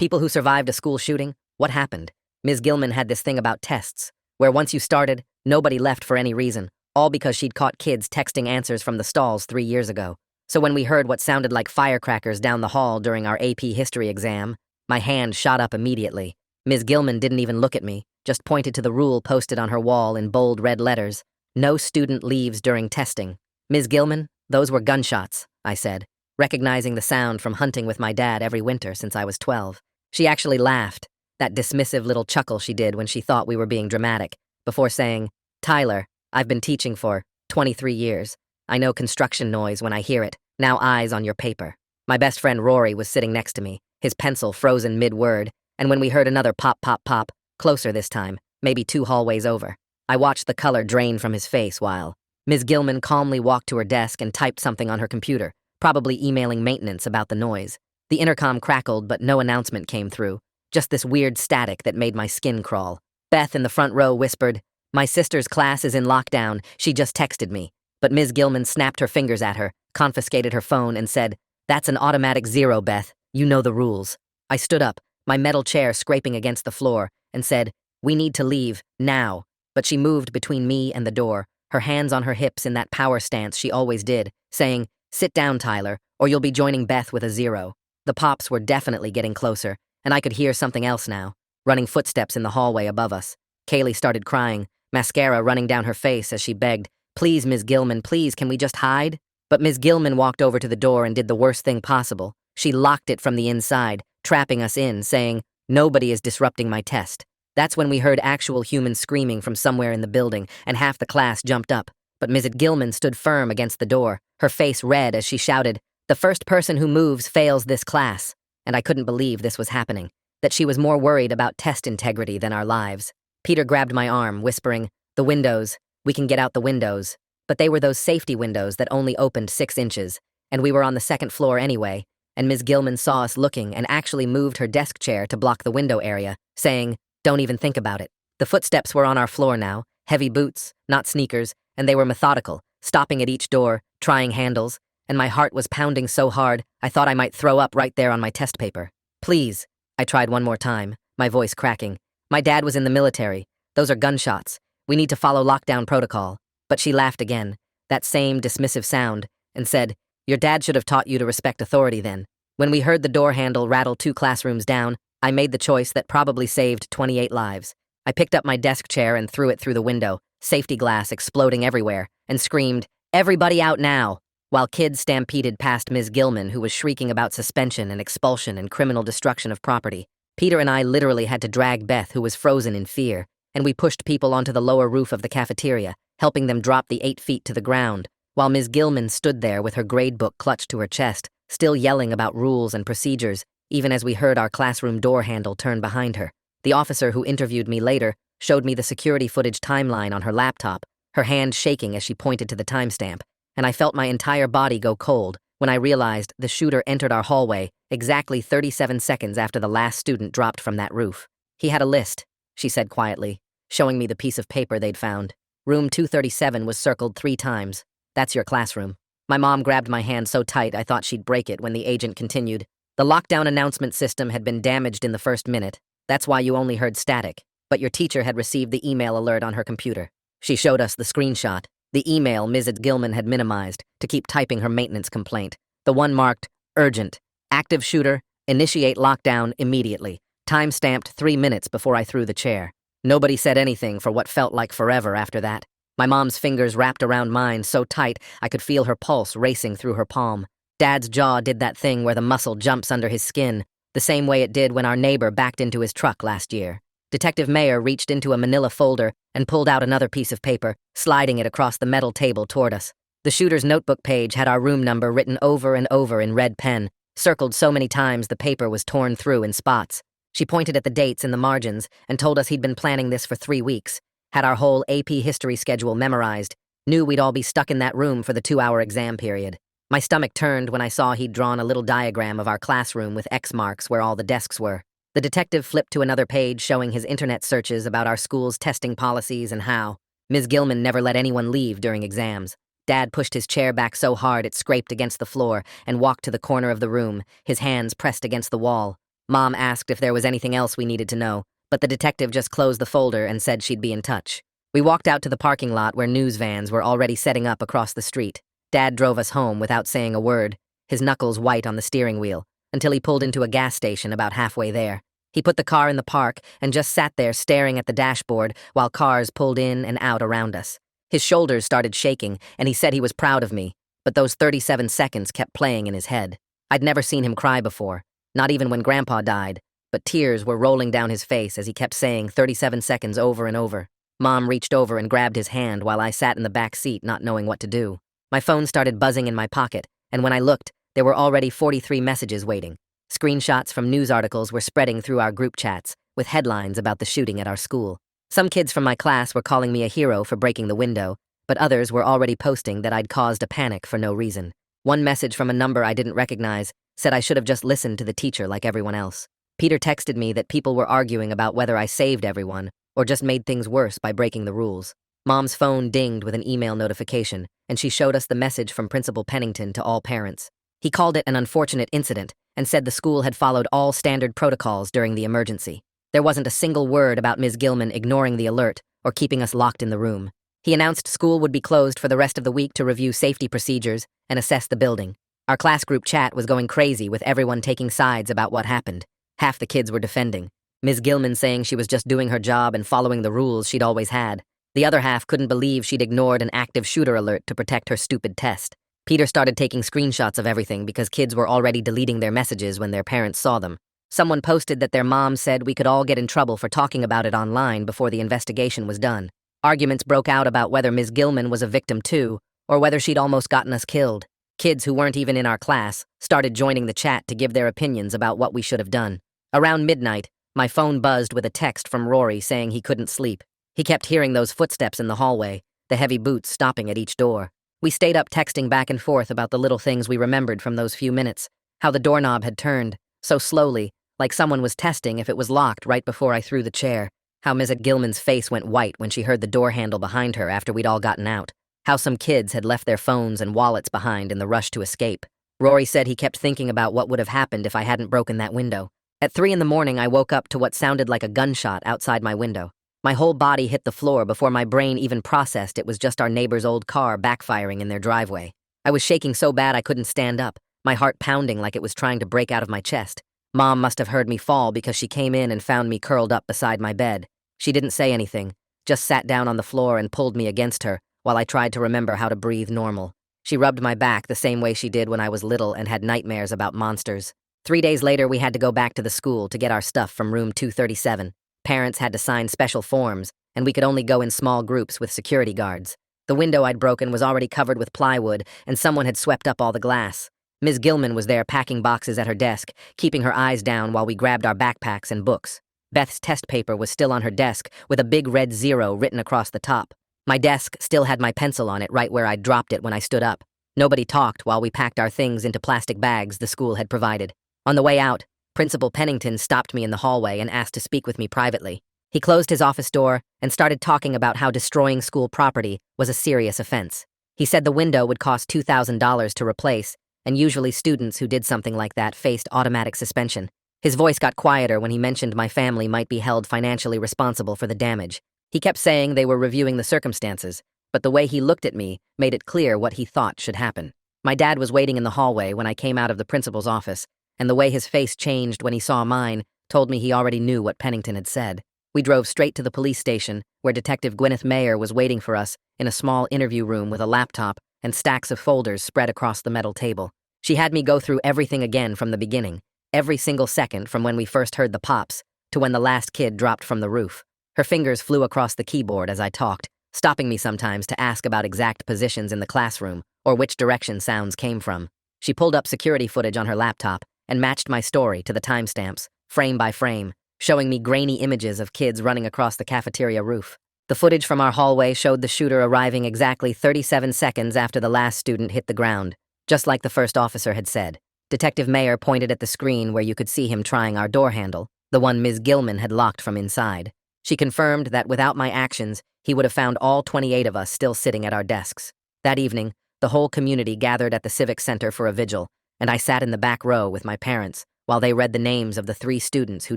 People who survived a school shooting, what happened? Ms. Gilman had this thing about tests, where once you started, nobody left for any reason, all because she'd caught kids texting answers from the stalls 3 years ago. So when we heard what sounded like firecrackers down the hall during our AP history exam, my hand shot up immediately. Ms. Gilman didn't even look at me, just pointed to the rule posted on her wall in bold red letters. No student leaves during testing. Ms. Gilman, those were gunshots, I said, recognizing the sound from hunting with my dad every winter since I was 12. She actually laughed, that dismissive little chuckle she did when she thought we were being dramatic, before saying, "Tyler, I've been teaching for 23 years. I know construction noise when I hear it. Now eyes on your paper." My best friend Rory was sitting next to me, his pencil frozen mid-word, and when we heard another pop, pop, pop, closer this time, maybe 2 hallways over, I watched the color drain from his face while Ms. Gilman calmly walked to her desk and typed something on her computer, probably emailing maintenance about the noise. The intercom crackled, but no announcement came through, just this weird static that made my skin crawl. Beth in the front row whispered, "My sister's class is in lockdown, she just texted me." But Ms. Gilman snapped her fingers at her, confiscated her phone, and said, "That's an automatic 0, Beth. You know the rules." I stood up, my metal chair scraping against the floor, and said, "We need to leave, now." But she moved between me and the door, her hands on her hips in that power stance she always did, saying, "Sit down, Tyler, or you'll be joining Beth with a 0. The pops were definitely getting closer, and I could hear something else now, running footsteps in the hallway above us. Kaylee started crying, mascara running down her face as she begged, "Please, Ms. Gilman, please, can we just hide?" But Ms. Gilman walked over to the door and did the worst thing possible. She locked it from the inside, trapping us in, saying, "Nobody is disrupting my test." That's when we heard actual humans screaming from somewhere in the building, and half the class jumped up. But Ms. Gilman stood firm against the door, her face red as she shouted, "The first person who moves fails this class." And I couldn't believe this was happening, that she was more worried about test integrity than our lives. Peter grabbed my arm, whispering, "The windows, we can get out the windows." But they were those safety windows that only opened 6 inches, and we were on the 2nd floor anyway, and Ms. Gilman saw us looking and actually moved her desk chair to block the window area, saying, "Don't even think about it." The footsteps were on our floor now, heavy boots, not sneakers, and they were methodical, stopping at each door, trying handles, and my heart was pounding so hard I thought I might throw up right there on my test paper. "Please," I tried one more time, my voice cracking. "My dad was in the military. Those are gunshots. We need to follow lockdown protocol." But she laughed again, that same dismissive sound, and said, "Your dad should have taught you to respect authority then." When we heard the door handle rattle 2 classrooms down, I made the choice that probably saved 28 lives. I picked up my desk chair and threw it through the window, safety glass exploding everywhere, and screamed, "Everybody out now!" while kids stampeded past Ms. Gilman, who was shrieking about suspension and expulsion and criminal destruction of property. Peter and I literally had to drag Beth, who was frozen in fear, and we pushed people onto the lower roof of the cafeteria, helping them drop the 8 feet to the ground, while Ms. Gilman stood there with her grade book clutched to her chest, still yelling about rules and procedures, even as we heard our classroom door handle turn behind her. The officer who interviewed me later showed me the security footage timeline on her laptop, her hand shaking as she pointed to the timestamp, and I felt my entire body go cold when I realized the shooter entered our hallway exactly 37 seconds after the last student dropped from that roof. "He had a list," she said quietly, showing me the piece of paper they'd found. "Room 237 was circled 3 times. That's your classroom." My mom grabbed my hand so tight I thought she'd break it when the agent continued. "The lockdown announcement system had been damaged in the first minute. That's why you only heard static, but your teacher had received the email alert on her computer." She showed us the screenshot, the email Ms. Gilman had minimized to keep typing her maintenance complaint, the one marked, "Urgent, active shooter, initiate lockdown immediately," time-stamped 3 minutes before I threw the chair. Nobody said anything for what felt like forever after that. My mom's fingers wrapped around mine so tight I could feel her pulse racing through her palm. Dad's jaw did that thing where the muscle jumps under his skin, the same way it did when our neighbor backed into his truck last year. Detective Mayer reached into a manila folder and pulled out another piece of paper, sliding it across the metal table toward us. The shooter's notebook page had our room number written over and over in red pen, circled so many times the paper was torn through in spots. She pointed at the dates in the margins and told us he'd been planning this for 3 weeks, had our whole AP history schedule memorized, knew we'd all be stuck in that room for the 2-hour exam period. My stomach turned when I saw he'd drawn a little diagram of our classroom with X marks where all the desks were. The detective flipped to another page showing his internet searches about our school's testing policies and how Ms. Gilman never let anyone leave during exams. Dad pushed his chair back so hard it scraped against the floor and walked to the corner of the room, his hands pressed against the wall. Mom asked if there was anything else we needed to know, but the detective just closed the folder and said she'd be in touch. We walked out to the parking lot where news vans were already setting up across the street. Dad drove us home without saying a word, his knuckles white on the steering wheel, until he pulled into a gas station about halfway there. He put the car in the park and just sat there staring at the dashboard while cars pulled in and out around us. His shoulders started shaking, and he said he was proud of me, but those 37 seconds kept playing in his head. I'd never seen him cry before, not even when Grandpa died, but tears were rolling down his face as he kept saying 37 seconds over and over. Mom reached over and grabbed his hand while I sat in the back seat not knowing what to do. My phone started buzzing in my pocket, and when I looked, there were already 43 messages waiting. Screenshots from news articles were spreading through our group chats, with headlines about the shooting at our school. Some kids from my class were calling me a hero for breaking the window, but others were already posting that I'd caused a panic for no reason. One message from a number I didn't recognize said I should have just listened to the teacher like everyone else. Peter texted me that people were arguing about whether I saved everyone or just made things worse by breaking the rules. Mom's phone dinged with an email notification, and she showed us the message from Principal Pennington to all parents. He called it an unfortunate incident and said the school had followed all standard protocols during the emergency. There wasn't a single word about Ms. Gilman ignoring the alert or keeping us locked in the room. He announced school would be closed for the rest of the week to review safety procedures and assess the building. Our class group chat was going crazy with everyone taking sides about what happened. Half the kids were defending, Ms. Gilman saying she was just doing her job and following the rules she'd always had. The other half couldn't believe she'd ignored an active shooter alert to protect her stupid test. Peter started taking screenshots of everything because kids were already deleting their messages when their parents saw them. Someone posted that their mom said we could all get in trouble for talking about it online before the investigation was done. Arguments broke out about whether Ms. Gilman was a victim too, or whether she'd almost gotten us killed. Kids who weren't even in our class started joining the chat to give their opinions about what we should have done. Around midnight, my phone buzzed with a text from Rory saying he couldn't sleep. He kept hearing those footsteps in the hallway, the heavy boots stopping at each door. We stayed up texting back and forth about the little things we remembered from those few minutes, how the doorknob had turned, so slowly, like someone was testing if it was locked right before I threw the chair, how Ms. Gilman's face went white when she heard the door handle behind her after we'd all gotten out, how some kids had left their phones and wallets behind in the rush to escape. Rory said he kept thinking about what would have happened if I hadn't broken that window. At 3 a.m, I woke up to what sounded like a gunshot outside my window. My whole body hit the floor before my brain even processed it was just our neighbor's old car backfiring in their driveway. I was shaking so bad I couldn't stand up, my heart pounding like it was trying to break out of my chest. Mom must have heard me fall because she came in and found me curled up beside my bed. She didn't say anything, just sat down on the floor and pulled me against her while I tried to remember how to breathe normal. She rubbed my back the same way she did when I was little and had nightmares about monsters. 3 days later, we had to go back to the school to get our stuff from room 237. Parents had to sign special forms, and we could only go in small groups with security guards. The window I'd broken was already covered with plywood, and someone had swept up all the glass. Ms. Gilman was there packing boxes at her desk, keeping her eyes down while we grabbed our backpacks and books. Beth's test paper was still on her desk, with a big red 0 written across the top. My desk still had my pencil on it right where I'd dropped it when I stood up. Nobody talked while we packed our things into plastic bags the school had provided. On the way out, Principal Pennington stopped me in the hallway and asked to speak with me privately. He closed his office door and started talking about how destroying school property was a serious offense. He said the window would cost $2,000 to replace, and usually students who did something like that faced automatic suspension. His voice got quieter when he mentioned my family might be held financially responsible for the damage. He kept saying they were reviewing the circumstances, but the way he looked at me made it clear what he thought should happen. My dad was waiting in the hallway when I came out of the principal's office, and the way his face changed when he saw mine told me he already knew what Pennington had said. We drove straight to the police station, where Detective Gwyneth Mayer was waiting for us in a small interview room with a laptop and stacks of folders spread across the metal table. She had me go through everything again from the beginning, every single second from when we first heard the pops to when the last kid dropped from the roof. Her fingers flew across the keyboard as I talked, stopping me sometimes to ask about exact positions in the classroom or which direction sounds came from. She pulled up security footage on her laptop and matched my story to the timestamps, frame by frame, showing me grainy images of kids running across the cafeteria roof. The footage from our hallway showed the shooter arriving exactly 37 seconds after the last student hit the ground, just like the first officer had said. Detective Mayer pointed at the screen where you could see him trying our door handle, the one Ms. Gilman had locked from inside. She confirmed that without my actions, he would have found all 28 of us still sitting at our desks. That evening, the whole community gathered at the Civic Center for a vigil, and I sat in the back row with my parents, while while they read the names of the 3 students who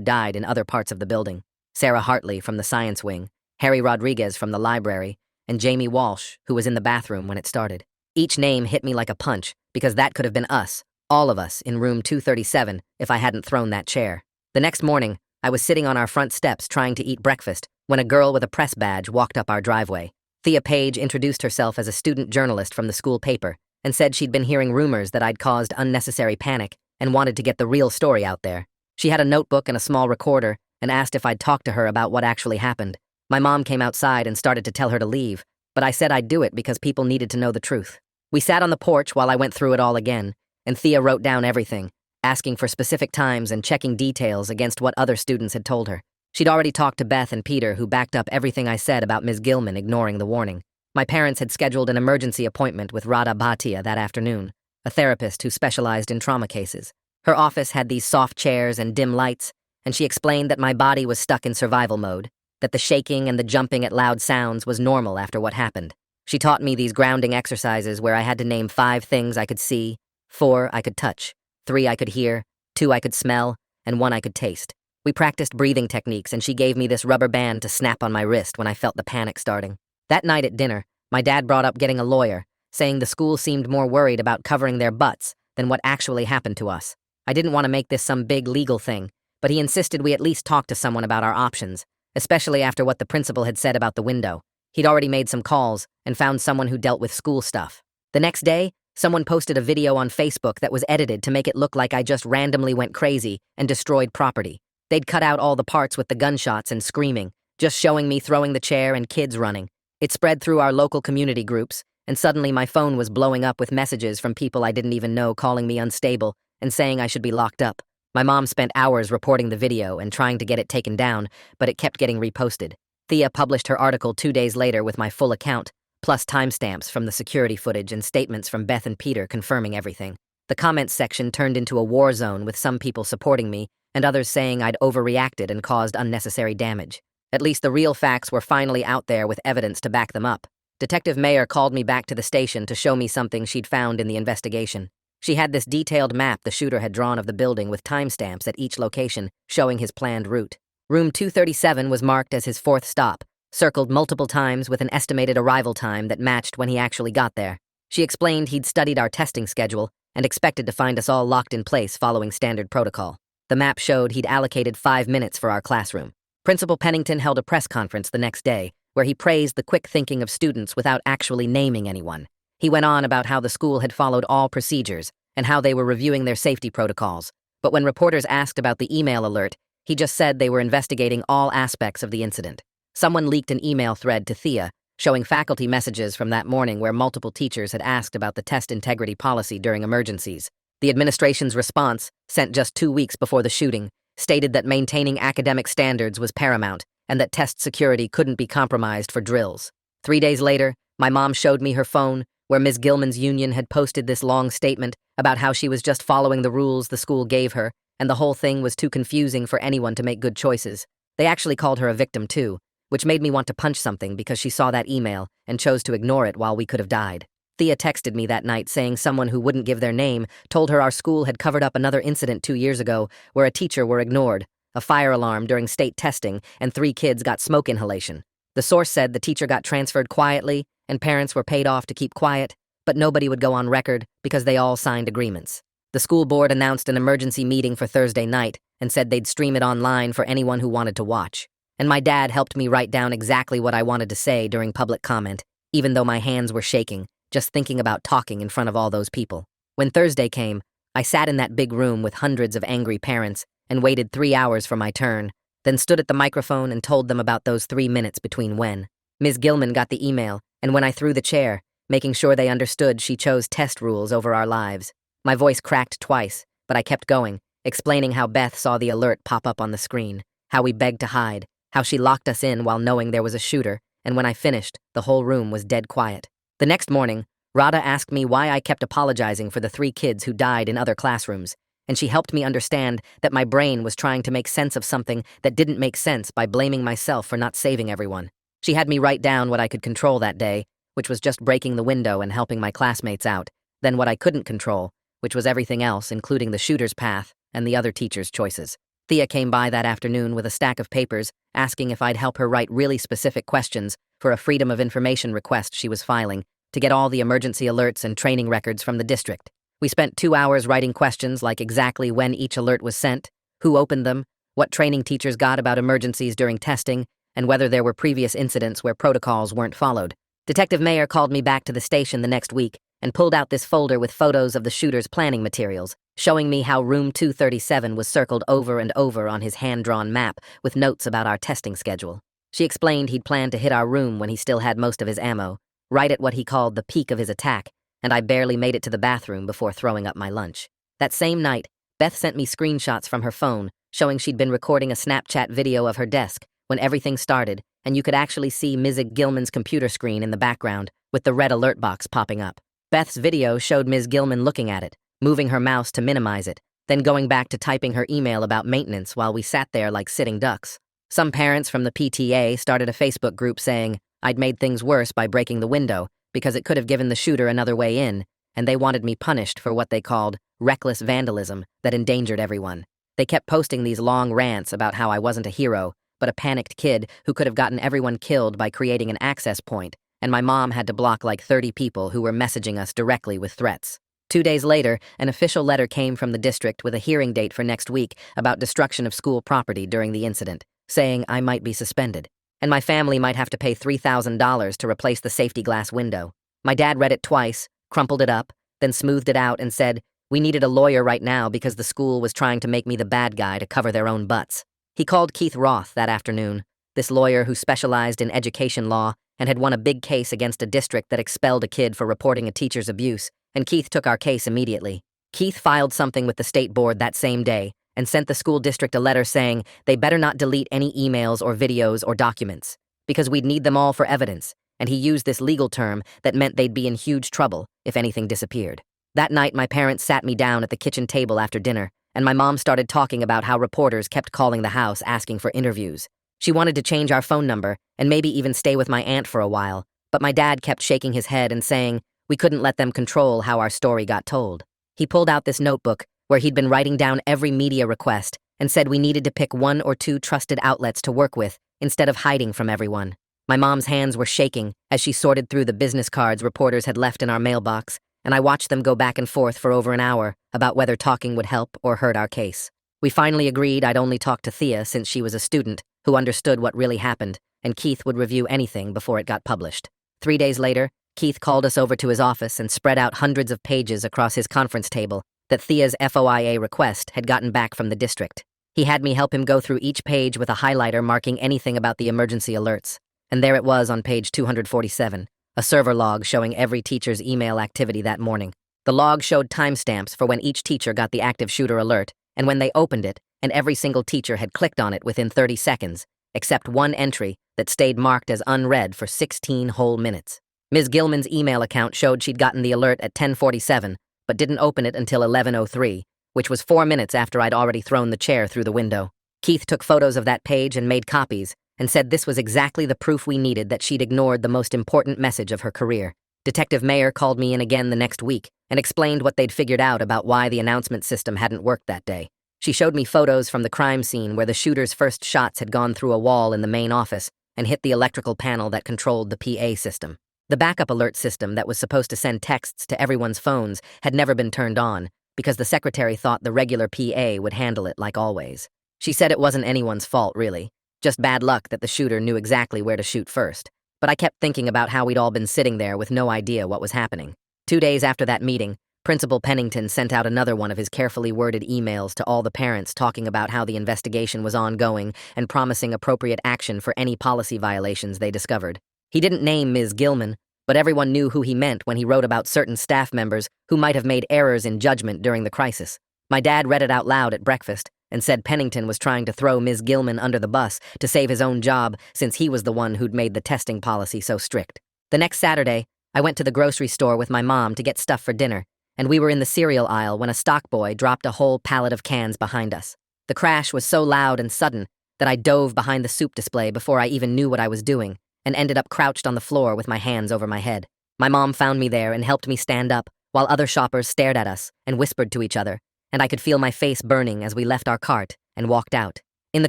died in other parts of the building: Sarah Hartley from the science wing, Harry Rodriguez from the library, and Jamie Walsh, who was in the bathroom when it started. Each name hit me like a punch, because that could have been us, all of us, in room 237, if I hadn't thrown that chair. The next morning, I was sitting on our front steps trying to eat breakfast when a girl with a press badge walked up our driveway. Thea Page introduced herself as a student journalist from the school paper and said she'd been hearing rumors that I'd caused unnecessary panic and wanted to get the real story out there. She had a notebook and a small recorder and asked if I'd talk to her about what actually happened. My mom came outside and started to tell her to leave, but I said I'd do it because people needed to know the truth. We sat on the porch while I went through it all again, and Thea wrote down everything, asking for specific times and checking details against what other students had told her. She'd already talked to Beth and Peter, who backed up everything I said about Ms. Gilman ignoring the warning. My parents had scheduled an emergency appointment with Radha Bhatia that afternoon, a therapist who specialized in trauma cases. Her office had these soft chairs and dim lights, and she explained that my body was stuck in survival mode, that the shaking and the jumping at loud sounds was normal after what happened. She taught me these grounding exercises where I had to name 5 things I could see, 4 I could touch, 3 I could hear, 2 I could smell, and 1 I could taste. We practiced breathing techniques, and she gave me this rubber band to snap on my wrist when I felt the panic starting. That night at dinner, my dad brought up getting a lawyer, saying the school seemed more worried about covering their butts than what actually happened to us. I didn't want to make this some big legal thing, but he insisted we at least talk to someone about our options, especially after what the principal had said about the window. He'd already made some calls and found someone who dealt with school stuff. The next day, someone posted a video on Facebook that was edited to make it look like I just randomly went crazy and destroyed property. They'd cut out all the parts with the gunshots and screaming, just showing me throwing the chair and kids running. It spread through our local community groups, and suddenly my phone was blowing up with messages from people I didn't even know calling me unstable and saying I should be locked up. My mom spent hours reporting the video and trying to get it taken down, but it kept getting reposted. Thea published her article 2 days later with my full account, plus timestamps from the security footage and statements from Beth and Peter confirming everything. The comments section turned into a war zone with some people supporting me and others saying I'd overreacted and caused unnecessary damage. At least the real facts were finally out there with evidence to back them up. Detective Mayer called me back to the station to show me something she'd found in the investigation. She had this detailed map the shooter had drawn of the building with timestamps at each location, showing his planned route. Room 237 was marked as his 4th stop, circled multiple times with an estimated arrival time that matched when he actually got there. She explained he'd studied our testing schedule and expected to find us all locked in place following standard protocol. The map showed he'd allocated 5 minutes for our classroom. Principal Pennington held a press conference the next day, where he praised the quick thinking of students without actually naming anyone. He went on about how the school had followed all procedures and how they were reviewing their safety protocols. But when reporters asked about the email alert, he just said they were investigating all aspects of the incident. Someone leaked an email thread to Thea, showing faculty messages from that morning where multiple teachers had asked about the test integrity policy during emergencies. The administration's response, sent just 2 weeks before the shooting, stated that maintaining academic standards was paramount and that test security couldn't be compromised for drills. 3 days later, my mom showed me her phone, where Ms. Gilman's union had posted this long statement about how she was just following the rules the school gave her, and the whole thing was too confusing for anyone to make good choices. They actually called her a victim too, which made me want to punch something because she saw that email and chose to ignore it while we could have died. Thea texted me that night saying someone who wouldn't give their name told her our school had covered up another incident 2 years ago where a teacher were ignored, a fire alarm during state testing, and 3 kids got smoke inhalation. The source said the teacher got transferred quietly and parents were paid off to keep quiet, but nobody would go on record because they all signed agreements. The school board announced an emergency meeting for Thursday night and said they'd stream it online for anyone who wanted to watch. And my dad helped me write down exactly what I wanted to say during public comment, even though my hands were shaking, just thinking about talking in front of all those people. When Thursday came, I sat in that big room with hundreds of angry parents and waited 3 hours for my turn, then stood at the microphone and told them about those 3 minutes between when Ms. Gilman got the email and when I threw the chair, making sure they understood she chose test rules over our lives. My voice cracked twice, but I kept going, explaining how Beth saw the alert pop up on the screen, how we begged to hide, how she locked us in while knowing there was a shooter, and when I finished, the whole room was dead quiet. The next morning, Radha asked me why I kept apologizing for the 3 kids who died in other classrooms, and she helped me understand that my brain was trying to make sense of something that didn't make sense by blaming myself for not saving everyone. She had me write down what I could control that day, which was just breaking the window and helping my classmates out, then what I couldn't control, which was everything else, including the shooter's path, and the other teachers' choices. Thea came by that afternoon with a stack of papers, asking if I'd help her write really specific questions for a Freedom of Information request she was filing to get all the emergency alerts and training records from the district. We spent 2 hours writing questions like exactly when each alert was sent, who opened them, what training teachers got about emergencies during testing, and whether there were previous incidents where protocols weren't followed. Detective Mayer called me back to the station the next week and pulled out this folder with photos of the shooter's planning materials, showing me how room 237 was circled over and over on his hand-drawn map with notes about our testing schedule. She explained he'd planned to hit our room when he still had most of his ammo, right at what he called the peak of his attack, and I barely made it to the bathroom before throwing up my lunch. That same night, Beth sent me screenshots from her phone showing she'd been recording a Snapchat video of her desk when everything started, and you could actually see Ms. Gilman's computer screen in the background with the red alert box popping up. Beth's video showed Ms. Gilman looking at it, moving her mouse to minimize it, then going back to typing her email about maintenance while we sat there like sitting ducks. Some parents from the PTA started a Facebook group saying I'd made things worse by breaking the window because it could have given the shooter another way in, and they wanted me punished for what they called reckless vandalism that endangered everyone. They kept posting these long rants about how I wasn't a hero, but a panicked kid who could have gotten everyone killed by creating an access point, and my mom had to block like 30 people who were messaging us directly with threats. 2 days later, an official letter came from the district with a hearing date for next week about destruction of school property during the incident, saying I might be suspended, and my family might have to pay $3,000 to replace the safety glass window. My dad read it twice, crumpled it up, then smoothed it out and said, we needed a lawyer right now because the school was trying to make me the bad guy to cover their own butts. He called Keith Roth that afternoon, this lawyer who specialized in education law and had won a big case against a district that expelled a kid for reporting a teacher's abuse, and Keith took our case immediately. Keith filed something with the state board that same day and sent the school district a letter saying they better not delete any emails or videos or documents, because we'd need them all for evidence, and he used this legal term that meant they'd be in huge trouble if anything disappeared. That night, my parents sat me down at the kitchen table after dinner, and my mom started talking about how reporters kept calling the house asking for interviews. She wanted to change our phone number and maybe even stay with my aunt for a while, but my dad kept shaking his head and saying we couldn't let them control how our story got told. He pulled out this notebook where he'd been writing down every media request and said we needed to pick 1 or 2 trusted outlets to work with instead of hiding from everyone. My mom's hands were shaking as she sorted through the business cards reporters had left in our mailbox, and I watched them go back and forth for over an hour about whether talking would help or hurt our case. We finally agreed I'd only talk to Thea since she was a student who understood what really happened, and Keith would review anything before it got published. 3 days later, Keith called us over to his office and spread out hundreds of pages across his conference table that Thea's FOIA request had gotten back from the district. He had me help him go through each page with a highlighter marking anything about the emergency alerts, and there it was on page 247. A server log showing every teacher's email activity that morning. The log showed timestamps for when each teacher got the active shooter alert, and when they opened it, and every single teacher had clicked on it within 30 seconds, except one entry that stayed marked as unread for 16 whole minutes. Ms. Gilman's email account showed she'd gotten the alert at 10:47, but didn't open it until 11:03, which was 4 minutes after I'd already thrown the chair through the window. Keith took photos of that page and made copies, and said this was exactly the proof we needed that she'd ignored the most important message of her career. Detective Mayer called me in again the next week and explained what they'd figured out about why the announcement system hadn't worked that day. She showed me photos from the crime scene where the shooter's first shots had gone through a wall in the main office and hit the electrical panel that controlled the PA system. The backup alert system that was supposed to send texts to everyone's phones had never been turned on because the secretary thought the regular PA would handle it like always. She said it wasn't anyone's fault, really. Just bad luck that the shooter knew exactly where to shoot first. But I kept thinking about how we'd all been sitting there with no idea what was happening. 2 days after that meeting, Principal Pennington sent out another one of his carefully worded emails to all the parents talking about how the investigation was ongoing and promising appropriate action for any policy violations they discovered. He didn't name Ms. Gilman, but everyone knew who he meant when he wrote about certain staff members who might have made errors in judgment during the crisis. My dad read it out loud at breakfast and said Pennington was trying to throw Ms. Gilman under the bus to save his own job since he was the one who'd made the testing policy so strict. The next Saturday, I went to the grocery store with my mom to get stuff for dinner, and we were in the cereal aisle when a stock boy dropped a whole pallet of cans behind us. The crash was so loud and sudden that I dove behind the soup display before I even knew what I was doing and ended up crouched on the floor with my hands over my head. My mom found me there and helped me stand up while other shoppers stared at us and whispered to each other, and I could feel my face burning as we left our cart and walked out. In the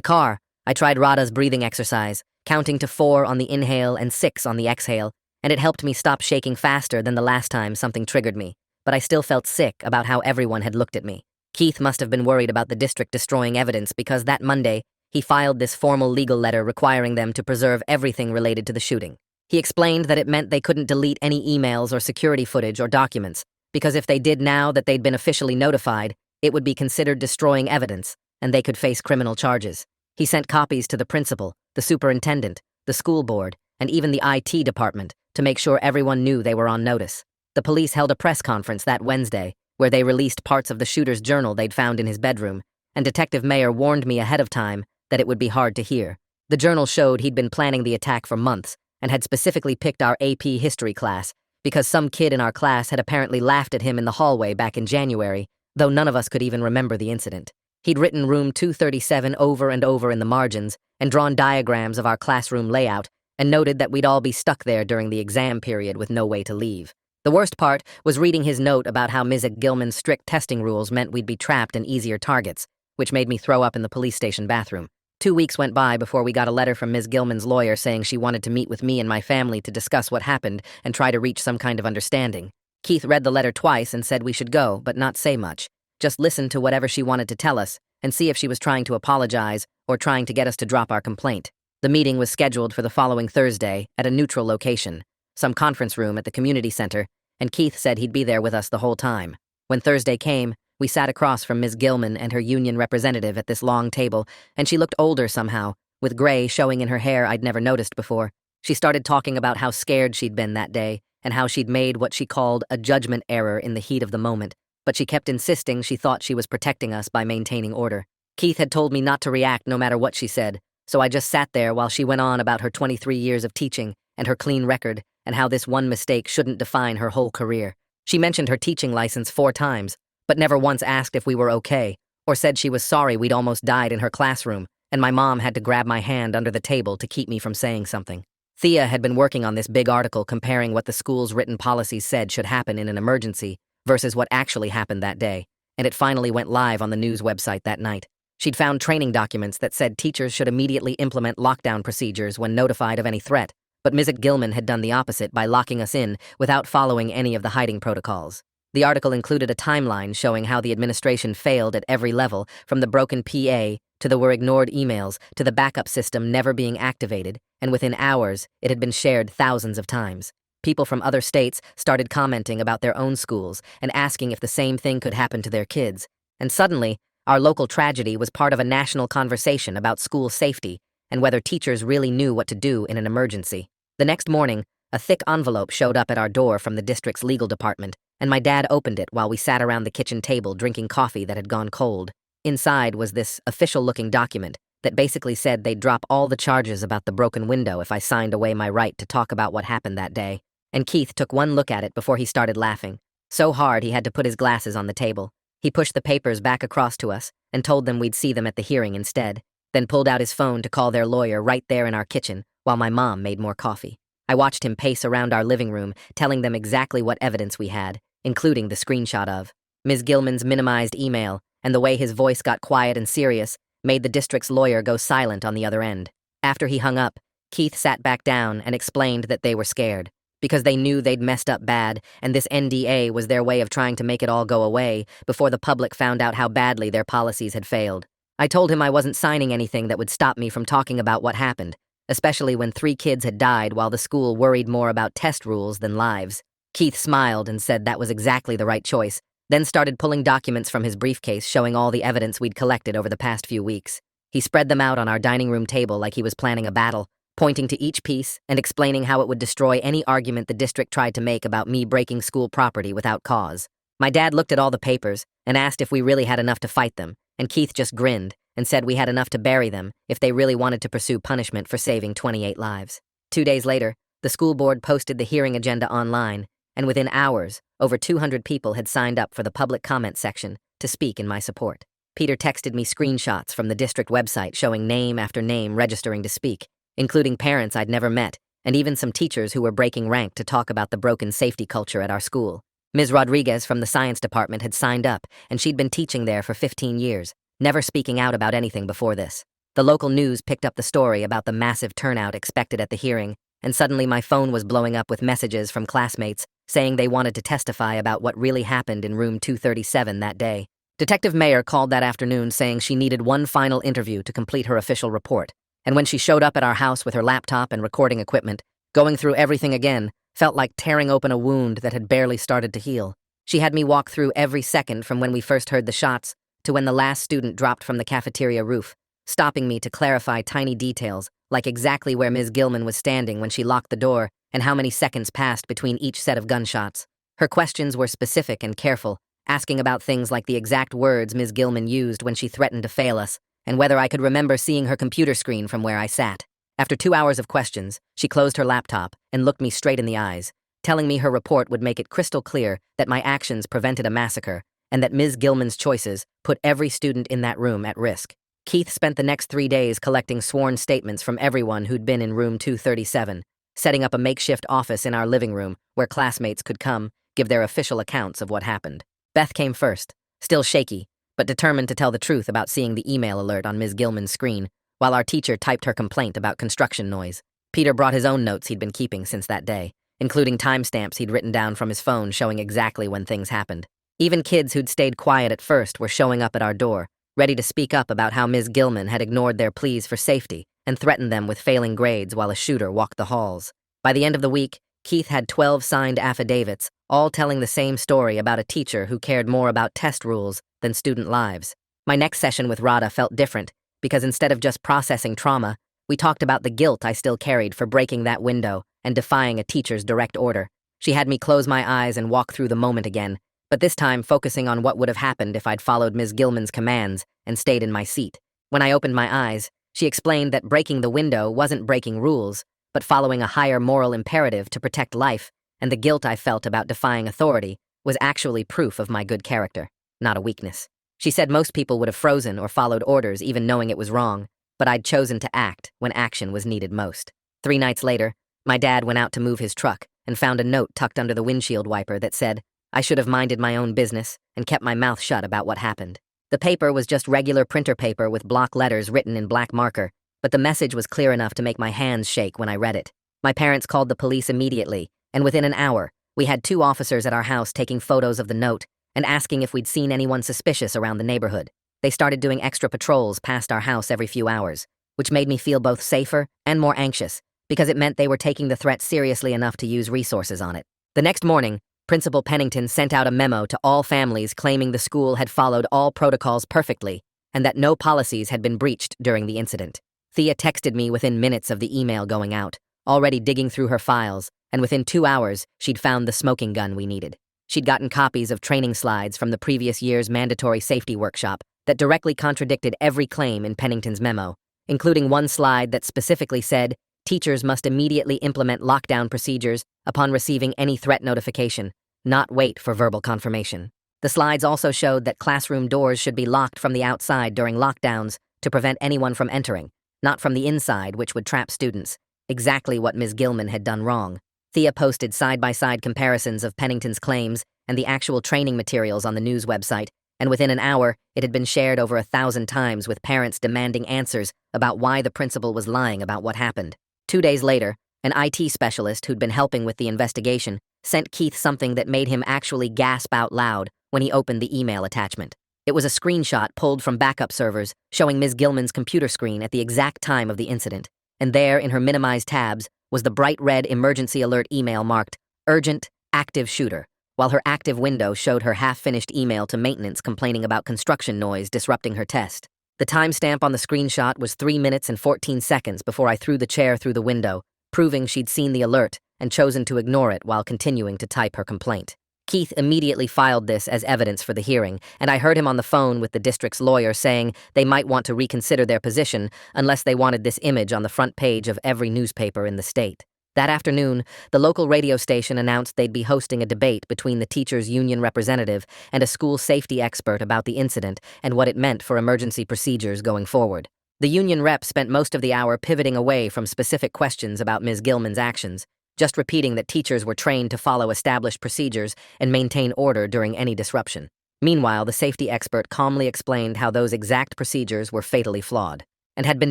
car, I tried Radha's breathing exercise, counting to 4 on the inhale and 6 on the exhale, and it helped me stop shaking faster than the last time something triggered me, but I still felt sick about how everyone had looked at me. Keith must have been worried about the district destroying evidence because that Monday, he filed this formal legal letter requiring them to preserve everything related to the shooting. He explained that it meant they couldn't delete any emails or security footage or documents, because if they did now that they'd been officially notified, it would be considered destroying evidence, and they could face criminal charges. He sent copies to the principal, the superintendent, the school board, and even the IT department to make sure everyone knew they were on notice. The police held a press conference that Wednesday, where they released parts of the shooter's journal they'd found in his bedroom, and Detective Mayer warned me ahead of time that it would be hard to hear. The journal showed he'd been planning the attack for months, and had specifically picked our AP history class because some kid in our class had apparently laughed at him in the hallway back in January, though none of us could even remember the incident. He'd written room 237 over and over in the margins and drawn diagrams of our classroom layout and noted that we'd all be stuck there during the exam period with no way to leave. The worst part was reading his note about how Ms. Gilman's strict testing rules meant we'd be trapped and easier targets, which made me throw up in the police station bathroom. 2 weeks went by before we got a letter from Ms. Gilman's lawyer saying she wanted to meet with me and my family to discuss what happened and try to reach some kind of understanding. Keith read the letter twice and said we should go, but not say much. Just listen to whatever she wanted to tell us and see if she was trying to apologize or trying to get us to drop our complaint. The meeting was scheduled for the following Thursday at a neutral location, some conference room at the community center, and Keith said he'd be there with us the whole time. When Thursday came, we sat across from Ms. Gilman and her union representative at this long table, and she looked older somehow, with gray showing in her hair I'd never noticed before. She started talking about how scared she'd been that day, and how she'd made what she called a judgment error in the heat of the moment, but she kept insisting she thought she was protecting us by maintaining order. Keith had told me not to react no matter what she said, so I just sat there while she went on about her 23 years of teaching and her clean record, and how this one mistake shouldn't define her whole career. She mentioned her teaching license 4 times, but never once asked if we were okay, or said she was sorry we'd almost died in her classroom, and my mom had to grab my hand under the table to keep me from saying something. Thea had been working on this big article comparing what the school's written policies said should happen in an emergency versus what actually happened that day, and it finally went live on the news website that night. She'd found training documents that said teachers should immediately implement lockdown procedures when notified of any threat, but Ms. Gilman had done the opposite by locking us in without following any of the hiding protocols. The article included a timeline showing how the administration failed at every level, from the broken PA to the were ignored emails to the backup system never being activated, and within hours, it had been shared thousands of times. People from other states started commenting about their own schools and asking if the same thing could happen to their kids. And suddenly, our local tragedy was part of a national conversation about school safety and whether teachers really knew what to do in an emergency. The next morning, a thick envelope showed up at our door from the district's legal department, and my dad opened it while we sat around the kitchen table drinking coffee that had gone cold. Inside was this official-looking document that basically said they'd drop all the charges about the broken window if I signed away my right to talk about what happened that day. And Keith took one look at it before he started laughing, so hard he had to put his glasses on the table. He pushed the papers back across to us and told them we'd see them at the hearing instead, then pulled out his phone to call their lawyer right there in our kitchen while my mom made more coffee. I watched him pace around our living room, telling them exactly what evidence we had, including the screenshot of Ms. Gilman's minimized email, and the way his voice got quiet and serious made the district's lawyer go silent on the other end. After he hung up, Keith sat back down and explained that they were scared, because they knew they'd messed up bad, and this NDA was their way of trying to make it all go away before the public found out how badly their policies had failed. I told him I wasn't signing anything that would stop me from talking about what happened, especially when 3 kids had died while the school worried more about test rules than lives. Keith smiled and said that was exactly the right choice, then started pulling documents from his briefcase showing all the evidence we'd collected over the past few weeks. He spread them out on our dining room table like he was planning a battle, pointing to each piece and explaining how it would destroy any argument the district tried to make about me breaking school property without cause. My dad looked at all the papers and asked if we really had enough to fight them, and Keith just grinned and said we had enough to bury them if they really wanted to pursue punishment for saving 28 lives. 2 days later, the school board posted the hearing agenda online, and within hours, over 200 people had signed up for the public comment section to speak in my support. Peter texted me screenshots from the district website showing name after name registering to speak, including parents I'd never met, and even some teachers who were breaking rank to talk about the broken safety culture at our school. Ms. Rodriguez from the science department had signed up, and she'd been teaching there for 15 years, never speaking out about anything before this. The local news picked up the story about the massive turnout expected at the hearing, and suddenly my phone was blowing up with messages from classmates saying they wanted to testify about what really happened in room 237 that day. Detective Mayer called that afternoon saying she needed one final interview to complete her official report, and when she showed up at our house with her laptop and recording equipment, going through everything again felt like tearing open a wound that had barely started to heal. She had me walk through every second from when we first heard the shots to when the last student dropped from the cafeteria roof, stopping me to clarify tiny details, like exactly where Ms. Gilman was standing when she locked the door and how many seconds passed between each set of gunshots. Her questions were specific and careful, asking about things like the exact words Ms. Gilman used when she threatened to fail us, and whether I could remember seeing her computer screen from where I sat. After 2 hours of questions, she closed her laptop and looked me straight in the eyes, telling me her report would make it crystal clear that my actions prevented a massacre and that Ms. Gilman's choices put every student in that room at risk. Keith spent the next 3 days collecting sworn statements from everyone who'd been in room 237, setting up a makeshift office in our living room where classmates could come, give their official accounts of what happened. Beth came first, still shaky, but determined to tell the truth about seeing the email alert on Ms. Gilman's screen, while our teacher typed her complaint about construction noise. Peter brought his own notes he'd been keeping since that day, including timestamps he'd written down from his phone showing exactly when things happened. Even kids who'd stayed quiet at first were showing up at our door, ready to speak up about how Ms. Gilman had ignored their pleas for safety and threatened them with failing grades while a shooter walked the halls. By the end of the week, Keith had 12 signed affidavits, all telling the same story about a teacher who cared more about test rules than student lives. My next session with Radha felt different, because instead of just processing trauma, we talked about the guilt I still carried for breaking that window and defying a teacher's direct order. She had me close my eyes and walk through the moment again, but this time focusing on what would have happened if I'd followed Ms. Gilman's commands and stayed in my seat. When I opened my eyes, she explained that breaking the window wasn't breaking rules, but following a higher moral imperative to protect life, and the guilt I felt about defying authority was actually proof of my good character, not a weakness. She said most people would have frozen or followed orders even knowing it was wrong, but I'd chosen to act when action was needed most. 3 nights later, my dad went out to move his truck and found a note tucked under the windshield wiper that said, I should have minded my own business and kept my mouth shut about what happened. The paper was just regular printer paper with block letters written in black marker, but the message was clear enough to make my hands shake when I read it. My parents called the police immediately, and within an hour, we had 2 officers at our house taking photos of the note and asking if we'd seen anyone suspicious around the neighborhood. They started doing extra patrols past our house every few hours, which made me feel both safer and more anxious, because it meant they were taking the threat seriously enough to use resources on it. The next morning, Principal Pennington sent out a memo to all families claiming the school had followed all protocols perfectly and that no policies had been breached during the incident. Thea texted me within minutes of the email going out, already digging through her files, and within 2 hours, she'd found the smoking gun we needed. She'd gotten copies of training slides from the previous year's mandatory safety workshop that directly contradicted every claim in Pennington's memo, including one slide that specifically said, teachers must immediately implement lockdown procedures upon receiving any threat notification, not wait for verbal confirmation. The slides also showed that classroom doors should be locked from the outside during lockdowns to prevent anyone from entering, not from the inside, which would trap students, exactly what Ms. Gilman had done wrong. Thea posted side-by-side comparisons of Pennington's claims and the actual training materials on the news website, and within an hour, it had been shared over 1,000 times with parents demanding answers about why the principal was lying about what happened. 2 days later, an IT specialist who'd been helping with the investigation sent Keith something that made him actually gasp out loud when he opened the email attachment. It was a screenshot pulled from backup servers showing Ms. Gilman's computer screen at the exact time of the incident, and there in her minimized tabs was the bright red emergency alert email marked Urgent, Active Shooter, while her active window showed her half-finished email to maintenance complaining about construction noise disrupting her test. The timestamp on the screenshot was 3 minutes and 14 seconds before I threw the chair through the window, proving she'd seen the alert and chosen to ignore it while continuing to type her complaint. Keith immediately filed this as evidence for the hearing, and I heard him on the phone with the district's lawyer saying they might want to reconsider their position unless they wanted this image on the front page of every newspaper in the state. That afternoon, the local radio station announced they'd be hosting a debate between the teachers' union representative and a school safety expert about the incident and what it meant for emergency procedures going forward. The union rep spent most of the hour pivoting away from specific questions about Ms. Gilman's actions, just repeating that teachers were trained to follow established procedures and maintain order during any disruption. Meanwhile, the safety expert calmly explained how those exact procedures were fatally flawed and had been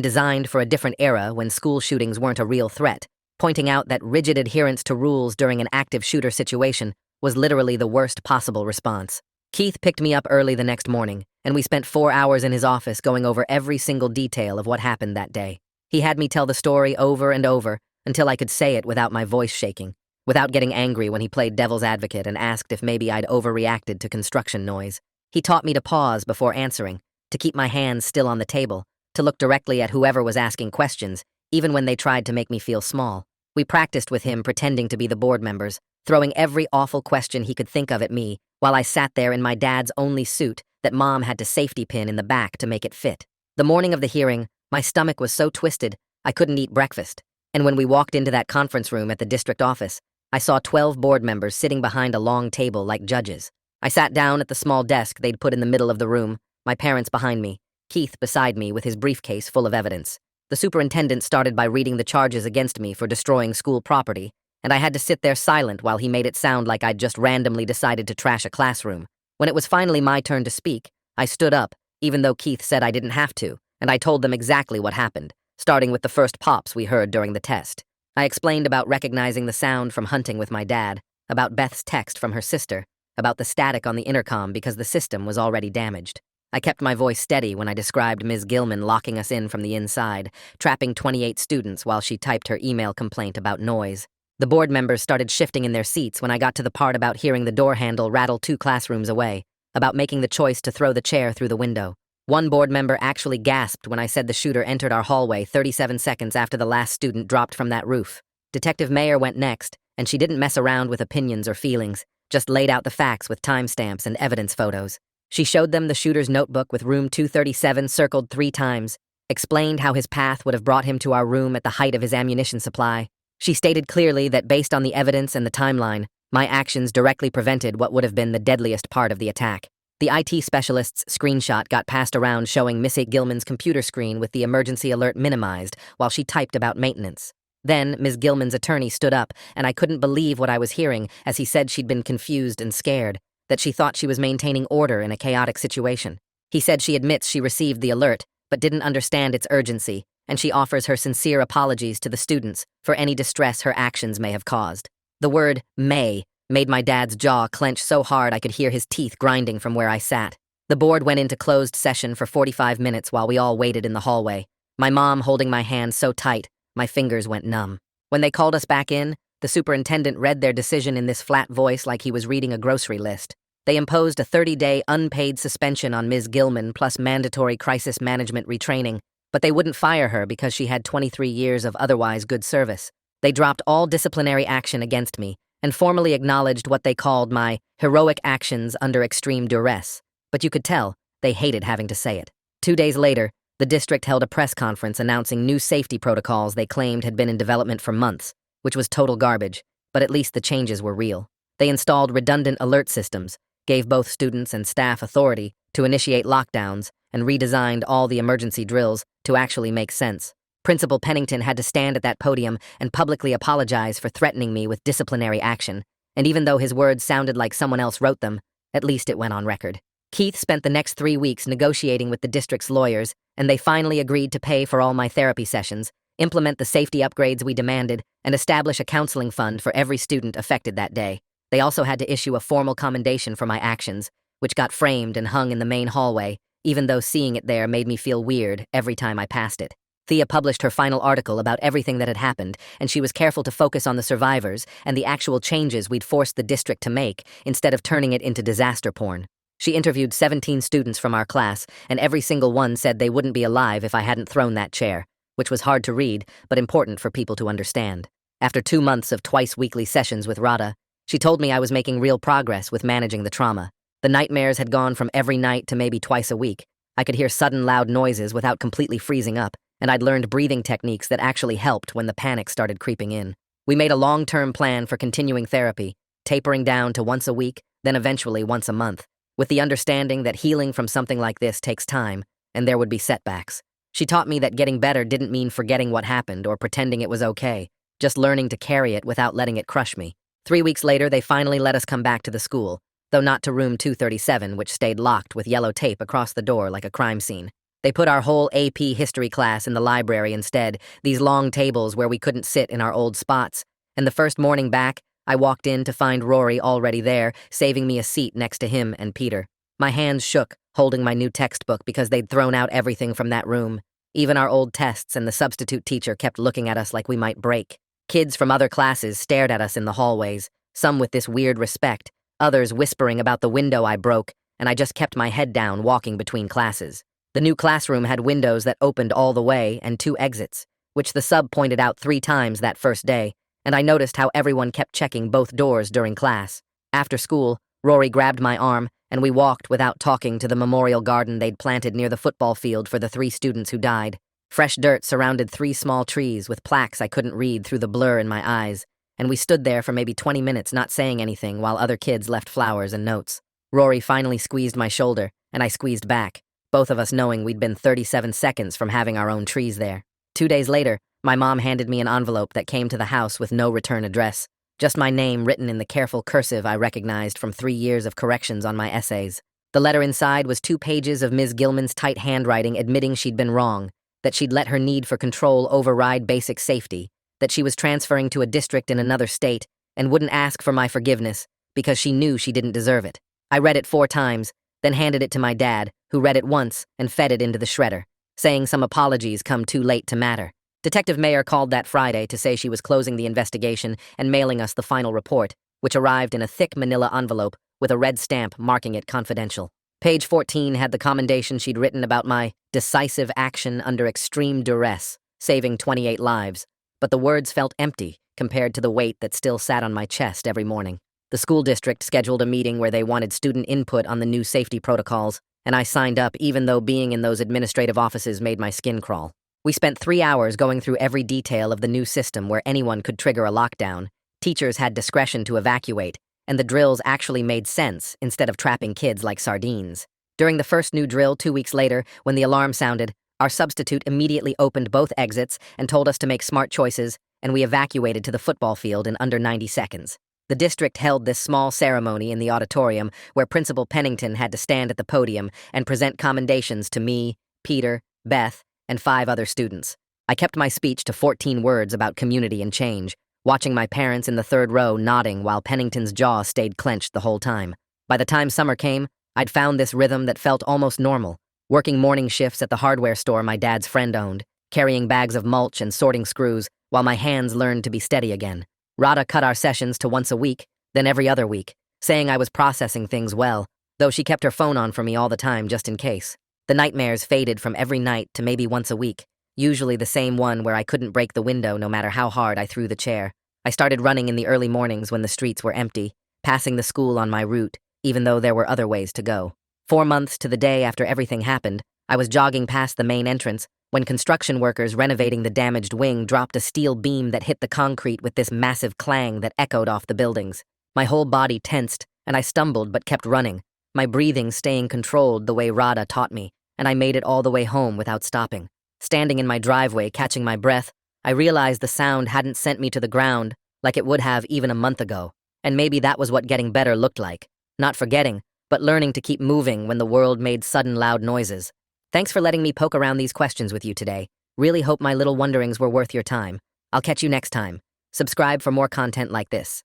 designed for a different era when school shootings weren't a real threat, pointing out that rigid adherence to rules during an active shooter situation was literally the worst possible response. Keith picked me up early the next morning, and we spent 4 hours in his office going over every single detail of what happened that day. He had me tell the story over and over until I could say it without my voice shaking, without getting angry when he played devil's advocate and asked if maybe I'd overreacted to construction noise. He taught me to pause before answering, to keep my hands still on the table, to look directly at whoever was asking questions, even when they tried to make me feel small. We practiced with him pretending to be the board members, throwing every awful question he could think of at me while I sat there in my dad's only suit that Mom had to safety pin in the back to make it fit. The morning of the hearing, my stomach was so twisted I couldn't eat breakfast, and when we walked into that conference room at the district office, I saw 12 board members sitting behind a long table like judges. I sat down at the small desk they'd put in the middle of the room, my parents behind me, Keith beside me with his briefcase full of evidence. The superintendent started by reading the charges against me for destroying school property, and I had to sit there silent while he made it sound like I'd just randomly decided to trash a classroom. When it was finally my turn to speak, I stood up, even though Keith said I didn't have to, and I told them exactly what happened, starting with the first pops we heard during the test. I explained about recognizing the sound from hunting with my dad, about Beth's text from her sister, about the static on the intercom because the system was already damaged. I kept my voice steady when I described Ms. Gilman locking us in from the inside, trapping 28 students while she typed her email complaint about noise. The board members started shifting in their seats when I got to the part about hearing the door handle rattle 2 classrooms away, about making the choice to throw the chair through the window. One board member actually gasped when I said the shooter entered our hallway 37 seconds after the last student dropped from that roof. Detective Mayer went next, and she didn't mess around with opinions or feelings, just laid out the facts with timestamps and evidence photos. She showed them the shooter's notebook with room 237 circled 3 times, explained how his path would have brought him to our room at the height of his ammunition supply. She stated clearly that based on the evidence and the timeline, my actions directly prevented what would have been the deadliest part of the attack. The IT specialist's screenshot got passed around showing Miss Gilman's computer screen with the emergency alert minimized while she typed about maintenance. Then, Ms. Gilman's attorney stood up, and I couldn't believe what I was hearing as he said she'd been confused and scared, that she thought she was maintaining order in a chaotic situation. He said she admits she received the alert, but didn't understand its urgency, and she offers her sincere apologies to the students for any distress her actions may have caused. The word may made my dad's jaw clench so hard I could hear his teeth grinding from where I sat. The board went into closed session for 45 minutes while we all waited in the hallway, my mom holding my hand so tight, my fingers went numb. When they called us back in, the superintendent read their decision in this flat voice like he was reading a grocery list. They imposed a 30-day unpaid suspension on Ms. Gilman plus mandatory crisis management retraining, but they wouldn't fire her because she had 23 years of otherwise good service. They dropped all disciplinary action against me and formally acknowledged what they called my heroic actions under extreme duress. But you could tell they hated having to say it. 2 days later, the district held a press conference announcing new safety protocols they claimed had been in development for months, which was total garbage, but at least the changes were real. They installed redundant alert systems, gave both students and staff authority to initiate lockdowns, and redesigned all the emergency drills to actually make sense. Principal Pennington had to stand at that podium and publicly apologize for threatening me with disciplinary action, and even though his words sounded like someone else wrote them, at least it went on record. Keith spent the next 3 weeks negotiating with the district's lawyers, and they finally agreed to pay for all my therapy sessions, implement the safety upgrades we demanded, and establish a counseling fund for every student affected that day. They also had to issue a formal commendation for my actions, which got framed and hung in the main hallway, even though seeing it there made me feel weird every time I passed it. Thea published her final article about everything that had happened, and she was careful to focus on the survivors and the actual changes we'd forced the district to make instead of turning it into disaster porn. She interviewed 17 students from our class, and every single one said they wouldn't be alive if I hadn't thrown that chair, which was hard to read, but important for people to understand. After 2 months of twice-weekly sessions with Radha, she told me I was making real progress with managing the trauma. The nightmares had gone from every night to maybe twice a week. I could hear sudden loud noises without completely freezing up, and I'd learned breathing techniques that actually helped when the panic started creeping in. We made a long-term plan for continuing therapy, tapering down to once a week, then eventually once a month, with the understanding that healing from something like this takes time, and there would be setbacks. She taught me that getting better didn't mean forgetting what happened or pretending it was okay, just learning to carry it without letting it crush me. 3 weeks later, they finally let us come back to the school, though not to room 237, which stayed locked with yellow tape across the door like a crime scene. They put our whole AP history class in the library instead, these long tables where we couldn't sit in our old spots. And the first morning back, I walked in to find Rory already there, saving me a seat next to him and Peter. My hands shook, holding my new textbook because they'd thrown out everything from that room. Even our old tests and the substitute teacher kept looking at us like we might break. Kids from other classes stared at us in the hallways, some with this weird respect, others whispering about the window I broke, and I just kept my head down walking between classes. The new classroom had windows that opened all the way and 2 exits, which the sub pointed out 3 times that first day, and I noticed how everyone kept checking both doors during class. After school, Rory grabbed my arm, and we walked without talking to the memorial garden they'd planted near the football field for the 3 students who died. Fresh dirt surrounded 3 small trees with plaques I couldn't read through the blur in my eyes, and we stood there for maybe 20 minutes not saying anything while other kids left flowers and notes. Rory finally squeezed my shoulder, and I squeezed back, both of us knowing we'd been 37 seconds from having our own trees there. 2 days later, my mom handed me an envelope that came to the house with no return address, just my name written in the careful cursive I recognized from 3 years of corrections on my essays. The letter inside was 2 pages of Ms. Gilman's tight handwriting admitting she'd been wrong, that she'd let her need for control override basic safety, that she was transferring to a district in another state and wouldn't ask for my forgiveness because she knew she didn't deserve it. I read it 4 times, then handed it to my dad, who read it once and fed it into the shredder, saying some apologies come too late to matter. Detective Mayer called that Friday to say she was closing the investigation and mailing us the final report, which arrived in a thick manila envelope with a red stamp marking it confidential. Page 14 had the commendation she'd written about my decisive action under extreme duress, saving 28 lives, but the words felt empty compared to the weight that still sat on my chest every morning. The school district scheduled a meeting where they wanted student input on the new safety protocols, and I signed up even though being in those administrative offices made my skin crawl. We spent 3 hours going through every detail of the new system where anyone could trigger a lockdown. Teachers had discretion to evacuate, and the drills actually made sense instead of trapping kids like sardines. During the first new drill 2 weeks later, when the alarm sounded, our substitute immediately opened both exits and told us to make smart choices, and we evacuated to the football field in under 90 seconds. The district held this small ceremony in the auditorium where Principal Pennington had to stand at the podium and present commendations to me, Peter, Beth, and 5 other students. I kept my speech to 14 words about community and change, watching my parents in the 3rd row nodding while Pennington's jaw stayed clenched the whole time. By the time summer came, I'd found this rhythm that felt almost normal, working morning shifts at the hardware store my dad's friend owned, carrying bags of mulch and sorting screws while my hands learned to be steady again. Radha cut our sessions to once a week, then every other week, saying I was processing things well, though she kept her phone on for me all the time just in case. The nightmares faded from every night to maybe once a week, usually the same one where I couldn't break the window no matter how hard I threw the chair. I started running in the early mornings when the streets were empty, passing the school on my route, even though there were other ways to go. 4 months to the day after everything happened, I was jogging past the main entrance when construction workers renovating the damaged wing dropped a steel beam that hit the concrete with this massive clang that echoed off the buildings. My whole body tensed, and I stumbled but kept running, my breathing staying controlled the way Radha taught me, and I made it all the way home without stopping. Standing in my driveway, catching my breath, I realized the sound hadn't sent me to the ground like it would have even a month ago, and maybe that was what getting better looked like. Not forgetting, but learning to keep moving when the world made sudden loud noises. Thanks for letting me poke around these questions with you today. Really hope my little wonderings were worth your time. I'll catch you next time. Subscribe for more content like this.